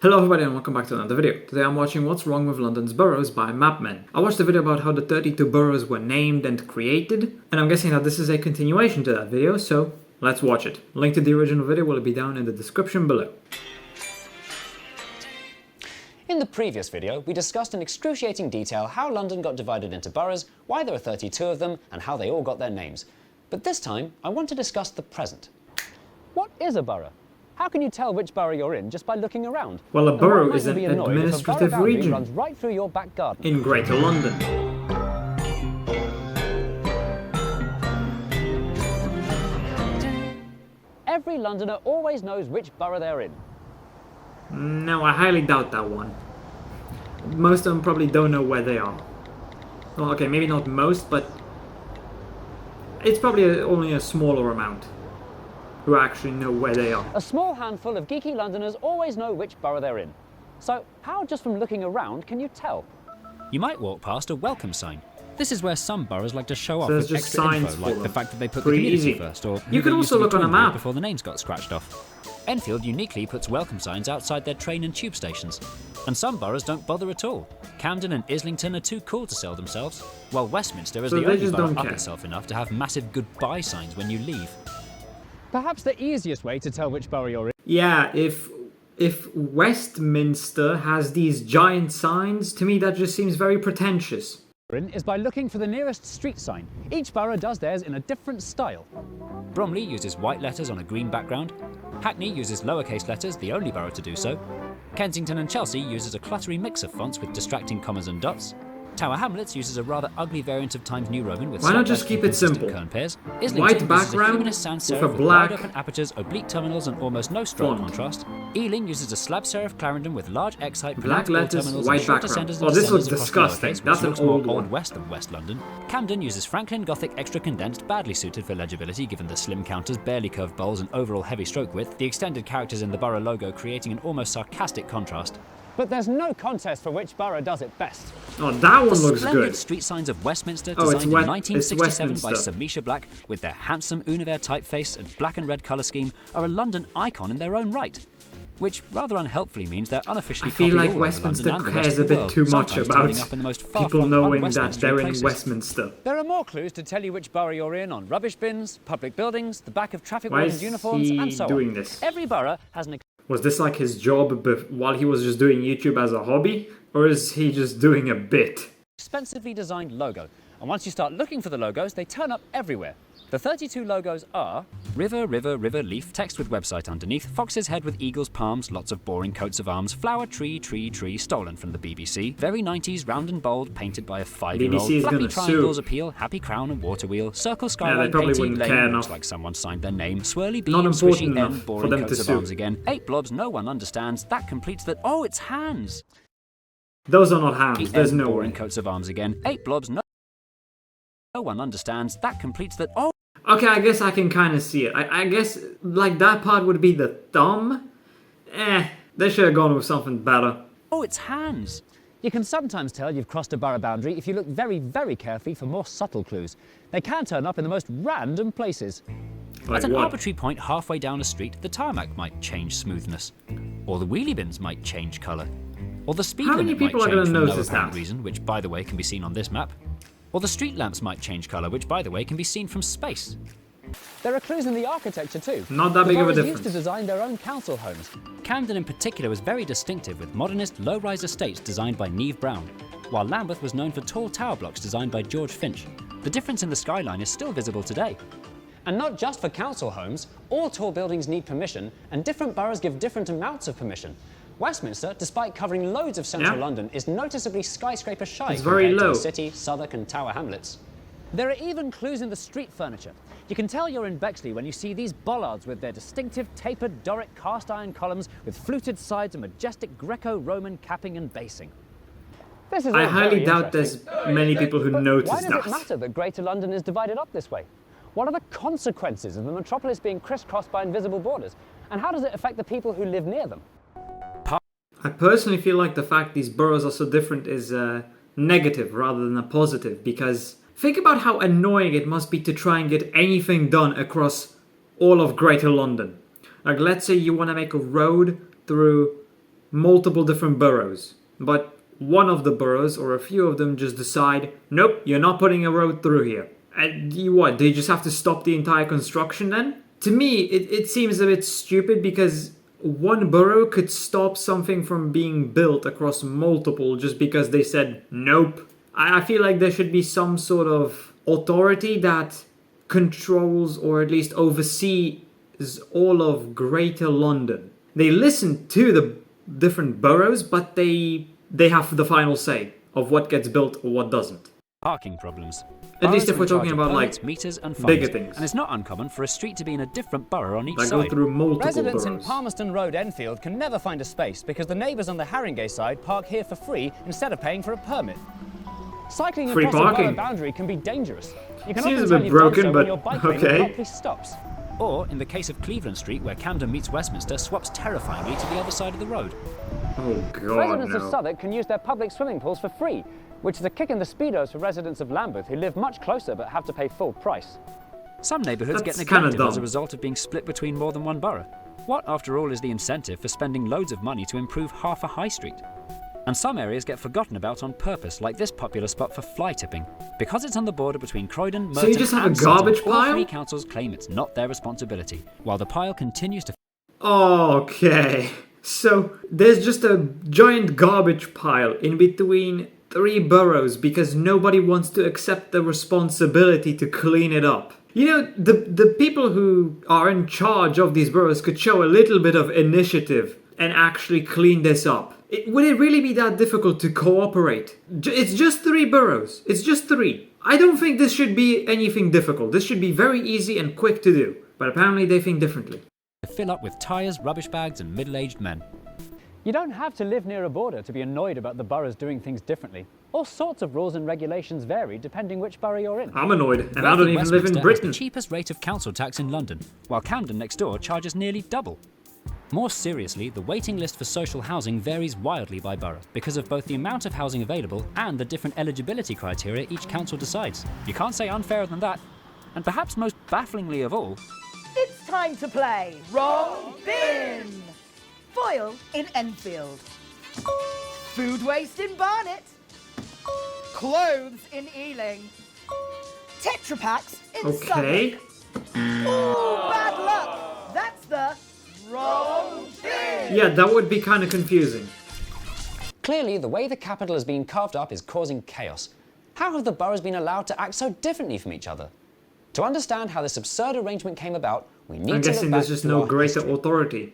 Hello everybody and welcome back to another video. Today I'm watching What's Wrong with London's Boroughs by Mapman. I watched a video about how the 32 boroughs were named and created, and I'm guessing that this is a continuation to that video, so let's watch it. Link to the original video will be down in the description below. In the previous video, we discussed in excruciating detail how London got divided into boroughs, why there are 32 of them, and how they all got their names. But this time, I want to discuss the present. What is a borough? How can you tell which borough you're in just by looking around? Well, a borough is an administrative region runs right through your back garden. in Greater London. Every Londoner always knows which borough they're in. No, I highly doubt that one. Most of them probably don't know where they are. Well, okay, maybe not most, but it's probably only a smaller amount who actually know where they are. A small handful of geeky Londoners always know which borough they're in. So how, just from looking around, can you tell? You might walk past a welcome sign. This is where some boroughs like to show off there's with just extra signs info, like for the fact that they put Pretty the community easy. first, or You who could they also used to look on a be toying with map. before the names got scratched off. Enfield uniquely puts welcome signs outside their train and tube stations. And some boroughs don't bother at all. Camden and Islington are too cool to sell themselves, while Westminster is So the they only just borough don't up care. itself enough to have massive goodbye signs when you leave. Perhaps the easiest way to tell which borough you're in Yeah, if Westminster has these giant signs, to me that just seems very pretentious. is by looking for the nearest street sign. Each borough does theirs in a different style. Bromley uses white letters on a green background. Hackney uses lowercase letters, the only borough to do so. Kensington and Chelsea uses a cluttery mix of fonts with distracting commas and dots. Tower Hamlets uses a rather ugly variant of Times New Roman with Why not slightly just keep it inconsistent simple? kern pairs. White Islington uses a background humanist sans with serif a with black wide open apertures, oblique terminals, and almost no stroke font. contrast. Ealing uses a slab serif Clarendon with large X-height Black pronounceable letters, terminals white and short background. ascenders Oh, and this looks descenders across disgusting. lowercase, That's which an looks more old one. Old West than West London. Camden uses Franklin Gothic extra condensed, badly suited for legibility given the slim counters, barely curved bowls, and overall heavy stroke width, the extended characters in the borough logo creating an almost sarcastic contrast. But there's no contest for which borough does it best. Oh, that one The looks splendid good. street signs of Westminster, Oh, it's designed in it's 1967 by Westminster. Samisha Black, with their handsome Univers typeface and black and red colour scheme, are a London icon in their own right. Which rather unhelpfully means they're unofficially I feel copied like all over Westminster London and the rest cares of a the bit world, too much sometimes about turning up in the most people far-flung, knowing that un-Westminstery they're in places. Westminster. There are more clues to tell you which borough you're in on rubbish bins, public buildings, the back of traffic Why wardens' is uniforms, he and so doing on. this? Every borough has an Was this like his job while he was just doing YouTube as a hobby? Or is he just doing a bit? expensively designed logo, and once you start looking for the logos, they turn up everywhere. The 32 logos are River, river, river, leaf, text with website underneath, fox's head with eagle's palms, lots of boring coats of arms, flower, tree, tree, tree, stolen from the BBC, very 90s, round and bold, painted by a 5-year-old, BBC is flappy gonna triangles sue. appeal, happy crown and water wheel, circle skyline probably painting, wouldn't lane, care looks enough. like someone signed their name, swirly bee, Not and important swishy enough M, for boring them coats to of sue. arms again, 8 blobs no one understands, that completes that, oh it's hands! Those are not hands, there's M, no boring way. coats of arms again, 8 blobs no one understands, that completes that, oh Okay, I guess I can kind of see it. I guess, like, that part would be the thumb. They should have gone with something better. it's hands! You can sometimes tell you've crossed a borough boundary if you look very, very carefully for more subtle clues. They can turn up in the most random places. Like At an what? arbitrary point halfway down a street, the tarmac might change smoothness. Or the wheelie bins might change colour. Or the speed How many limit might people are change gonna for no notice apparent that? reason, which by the way can be seen on this map. Or the street lamps might change colour, which by the way can be seen from space. There are clues in the architecture too. Not that The big of a boroughs used to difference. design their own council homes. Camden in particular was very distinctive with modernist low-rise estates designed by Neve Brown, while Lambeth was known for tall tower blocks designed by George Finch. The difference in the skyline is still visible today. And not just for council homes, all tall buildings need permission, and different boroughs give different amounts of permission. Westminster, despite covering loads of central Yeah. London, is noticeably skyscraper shy It's very compared to low. the City, Southwark and Tower Hamlets. There are even clues in the street furniture. You can tell you're in Bexley when you see these bollards with their distinctive tapered Doric cast iron columns with fluted sides and majestic Greco-Roman capping and basing. This is I all highly very doubt there's interesting. many people who But notice why does that. it matter that Greater London is divided up this way? What are the consequences of the metropolis being crisscrossed by invisible borders? And how does it affect the people who live near them? I personally feel like the fact these boroughs are so different is negative rather than a positive, because think about how annoying it must be to try and get anything done across all of Greater London. Like, let's say you want to make a road through multiple different boroughs. But one of the boroughs, or a few of them, just decide, nope, you're not putting a road through here. And what, they just have to stop the entire construction then? To me, it seems a bit stupid because one borough could stop something from being built across multiple just because they said nope. I feel like there should be some sort of authority that controls or at least oversees all of Greater London. They listen to the different boroughs, but they have the final say of what gets built or what doesn't. Parking problems. At least if Boroughs are we're in charge talking of about permits, like meters and fines, bigger things. and it's not uncommon for a street to be in a different borough on each That go side. through multiple Residents in boroughs. Palmerston Road, Enfield, can never find a space because the neighbours on the Haringey side park here for free instead of paying for a permit. Cycling Free across a parking. borough boundary can be dangerous. You can Seems often a tell bit you've done broken, so but when your bike lane okay. promptly stops. Or, in the case of Cleveland Street, where Camden meets Westminster, swaps terrifyingly to the other side of the road. Oh god, Residents no. of Southwark can use their public swimming pools for free, which is a kick in the speedos for residents of Lambeth who live much closer but have to pay full price. Some neighbourhoods get That's kinda neglected as a dumb. result of being split between more than one borough. What, after all, is the incentive for spending loads of money to improve half a high street? And some areas get forgotten about on purpose, like this popular spot for fly tipping. Because it's on the border between Croydon, Merton So you just have a and Sutton, garbage all pile? three councils claim it's not their responsibility, while the pile continues to Okay, so there's just a giant garbage pile in between three boroughs because nobody wants to accept the responsibility to clean it up. You know, the people who are in charge of these boroughs could show a little bit of initiative and actually clean this up. Would it really be that difficult to cooperate? It's just three boroughs. It's just three. I don't think this should be anything difficult. This should be very easy and quick to do. But apparently they think differently. fill up with tyres, rubbish bags and middle-aged men. You don't have to live near a border to be annoyed about the boroughs doing things differently. All sorts of rules and regulations vary depending which borough you're in. I'm annoyed, and I don't even live in Westminster has Britain. the cheapest rate of council tax in London, while Camden next door charges nearly double. More seriously, the waiting list for social housing varies wildly by borough because of both the amount of housing available and the different eligibility criteria each council decides. You can't say unfairer than that. And perhaps most bafflingly of all, It's time to play Wrong Bin! Foil in Enfield. Food waste in Barnet. Clothes in Ealing. Tetra Packs in Okay. Southwark. Ooh, bad luck! That's the Wrong Bin! Yeah, that would be kind of confusing. Clearly, the way the capital has been carved up is causing chaos. How have the boroughs been allowed to act so differently from each other? To understand how this absurd arrangement came about, we need I'm to guessing look back there's just to no our greater history. authority.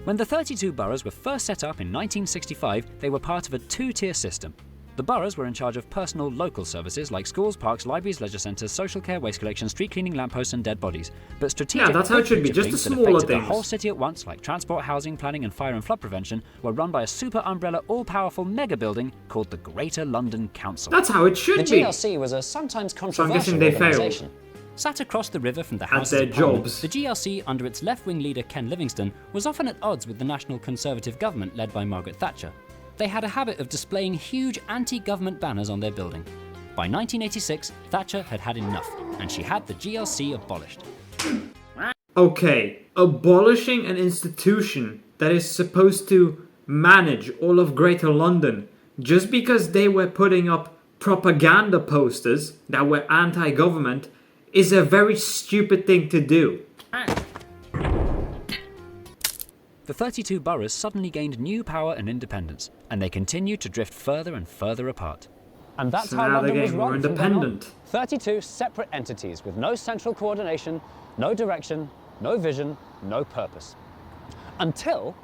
when the 32 boroughs were first set up in 1965, they were part of a two-tier system. The boroughs were in charge of personal local services like schools, parks, libraries, leisure centres, social care, waste collection, street cleaning, lampposts and dead bodies. But strategic Yeah, that's how it should be, big just the things that smaller affected the things. whole city at once, like transport, housing, planning and fire and flood prevention, were run by a super umbrella all-powerful mega building called the Greater London Council. That's how it The should be. GLC was a sometimes guessing controversial they failed. organisation. Sat across the river from the At Houses their of Parliament, jobs. the GLC, under its left-wing leader Ken Livingstone, was often at odds with the National Conservative government led by Margaret Thatcher. They had a habit of displaying huge anti-government banners on their building. By 1986, Thatcher had had enough, and she had the GLC abolished. Okay, abolishing an institution that is supposed to manage all of Greater London just because they were putting up propaganda posters that were anti-government is a very stupid thing to do. The 32 boroughs suddenly gained new power and independence, and they continued to drift further and further apart. And that's So how now they're London was getting more run from then on. independent. 32 separate entities with no central coordination, no direction, no vision, no purpose. Until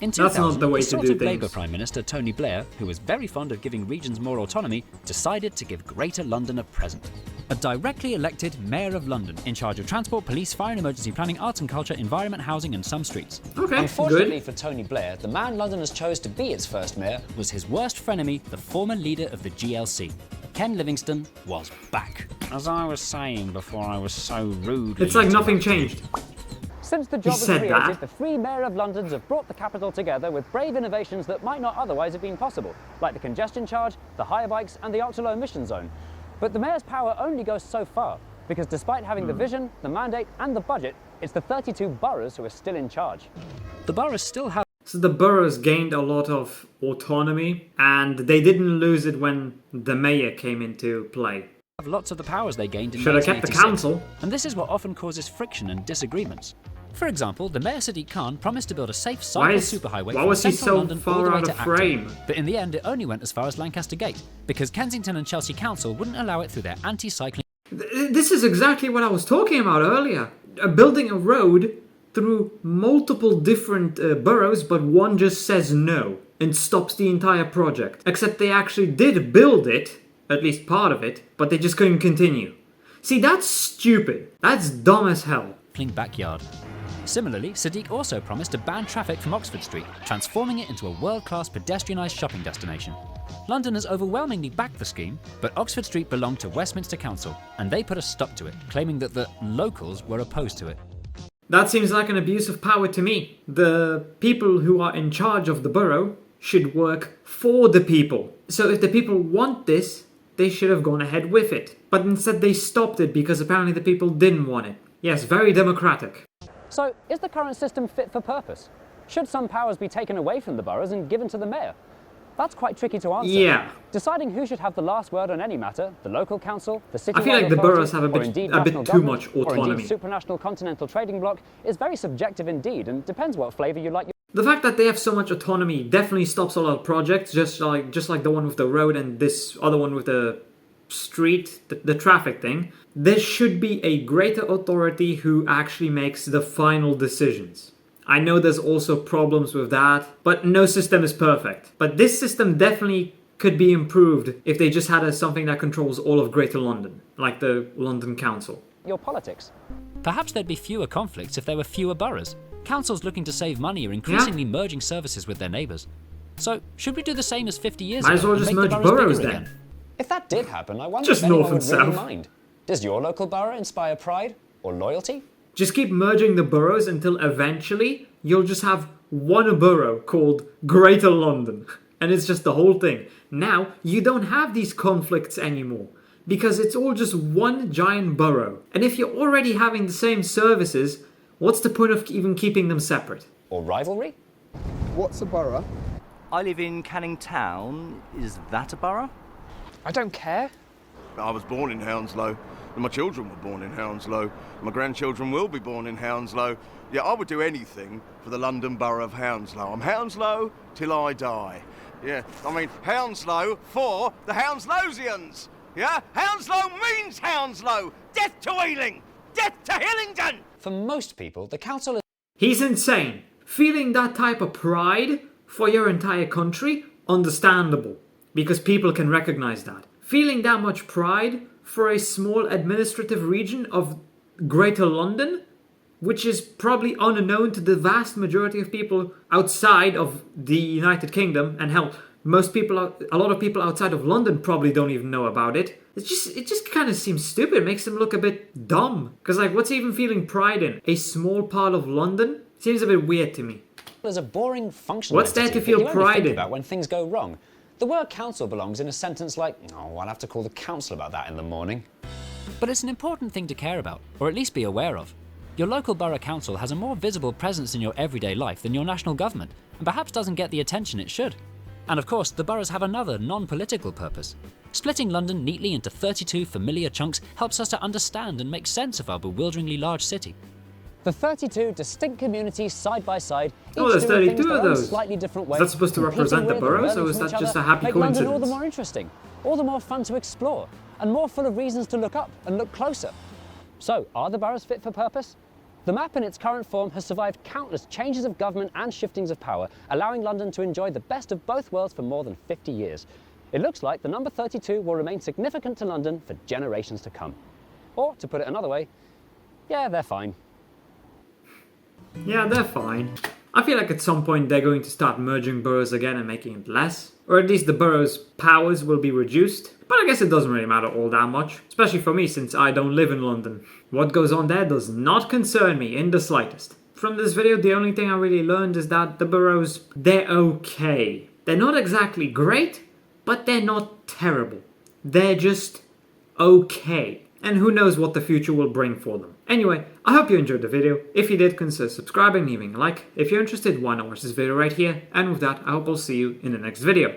In That's 2000, not the way the to sort do of things. Labour Prime Minister Tony Blair, who was very fond of giving regions more autonomy, decided to give Greater London a present. A directly elected Mayor of London, in charge of transport, police, fire and emergency planning, arts and culture, environment, housing and some streets. Okay, Unfortunately good. for Tony Blair, the man Londoners chose to be its first mayor Was his worst frenemy, the former leader of the GLC. Ken Livingstone was back. As I was saying before I was so rudely It's like nothing interrupted. changed. Since the job was said created, that. the three Mayor of Londons have brought the capital together with brave innovations that might not otherwise have been possible, like the congestion charge, the hire bikes and the ultra-low emission zone. But the Mayor's power only goes so far, because despite having the vision, the mandate and the budget, it's the 32 boroughs who are still in charge. The boroughs still have So the boroughs gained a lot of autonomy, and they didn't lose it when the mayor came into play. Have lots of the powers they gained in Should have kept the 1986, council. and this is what often causes friction and disagreements. For example, the Mayor Sadiq Khan promised to build a safe cycle superhighway Why from was he central so London all the far way out to of Acton. frame? But in the end, it only went as far as Lancaster Gate, because Kensington and Chelsea Council wouldn't allow it through their anti-cycling. This is exactly what I was talking about earlier. Building a road through multiple different boroughs, but one just says no and stops the entire project. Except they actually did build it, at least part of it, but they just couldn't continue. See, that's stupid. That's dumb as hell. Backyard. Similarly, Sadiq also promised to ban traffic from Oxford Street, transforming it into a world-class pedestrianised shopping destination. London has overwhelmingly backed the scheme, but Oxford Street belonged to Westminster Council, and they put a stop to it, claiming that the locals were opposed to it. That seems like an abuse of power to me. The people who are in charge of the borough should work for the people. So if the people want this, they should have gone ahead with it. But instead they stopped it because apparently the people didn't want it. Yes, very democratic. So, is the current system fit for purpose? Should some powers be taken away from the boroughs and given to the mayor? That's quite tricky to answer. Yeah. Deciding who should have the last word on any matter, the local council, the city. I feel like the boroughs have a bit too much or autonomy. indeed supranational continental trading bloc is very subjective indeed and depends what flavour you like. The fact that they have so much autonomy definitely stops a lot of projects, just like the one with the road and this other one with the street, the traffic thing. There should be a greater authority who actually makes the final decisions. I know there's also problems with that, but no system is perfect. But this system definitely could be improved if they just had something that controls all of Greater London, like the London Council. Your politics. Perhaps there'd be fewer conflicts if there were fewer boroughs. Councils looking to save money are increasingly merging services with their neighbours. So, should we do the same as 50 years Might ago? as well and just make the merge boroughs boroughs bigger then. again? If that did happen, I wonder Just if anyone north and would really south. mind. Does your local borough inspire pride or loyalty? Just keep merging the boroughs until eventually you'll just have one borough called Greater London. And it's just the whole thing. Now, you don't have these conflicts anymore because it's all just one giant borough. And if you're already having the same services, what's the point of even keeping them separate? Or rivalry? What's a borough? I live in Canning Town. Is that a borough? I don't care. I was born in Hounslow, and my children were born in Hounslow. My grandchildren will be born in Hounslow. Yeah, I would do anything for the London Borough of Hounslow. I'm Hounslow till I die. Yeah, I mean, Hounslow for the Hounslowsians. Yeah, Hounslow means Hounslow. Death to Ealing, death to Hillingdon. For most people, the council is He's insane. Feeling that type of pride for your entire country, understandable, because people can recognize that. Feeling that much pride for a small administrative region of Greater London, which is probably unknown to the vast majority of people outside of the United Kingdom, and hell, a lot of people outside of London probably don't even know about it. It just kind of seems stupid. It makes them look a bit dumb. Because like, what's he even feeling pride in? A small part of London? Seems a bit weird to me. is a boring functional What's there entity to feel that you only pride think in? about when things go wrong. The word council belongs in a sentence like, oh, I'll have to call the council about that in the morning. But it's an important thing to care about, or at least be aware of. Your local borough council has a more visible presence in your everyday life than your national government, and perhaps doesn't get the attention it should. And of course, the boroughs have another non-political purpose. Splitting London neatly into 32 familiar chunks helps us to understand and make sense of our bewilderingly large city. The 32 distinct communities side by side, Oh, each there's doing 32 things their of own those. slightly different Is way. that supposed to competing represent the with and boroughs, learning or is from that each just other, a happy make London all the coincidence? more interesting, all the more fun to explore, and more full of reasons to look up and look closer. So, are the boroughs fit for purpose? The map in its current form has survived countless changes of government and shiftings of power, allowing London to enjoy the best of both worlds for more than 50 years. It looks like the number 32 will remain significant to London for generations to come. Or, to put it another way, yeah, they're fine. Yeah, they're fine. I feel like at some point they're going to start merging boroughs again and making it less. Or at least the boroughs' powers will be reduced. But I guess it doesn't really matter all that much. Especially for me, since I don't live in London. What goes on there does not concern me in the slightest. From this video, the only thing I really learned is that the boroughs, they're okay. They're not exactly great, but they're not terrible. They're just okay. And who knows what the future will bring for them. Anyway, I hope you enjoyed the video. If you did, consider subscribing and leaving a like. If you're interested, why not watch this video right here? And with that, I hope I'll see you in the next video.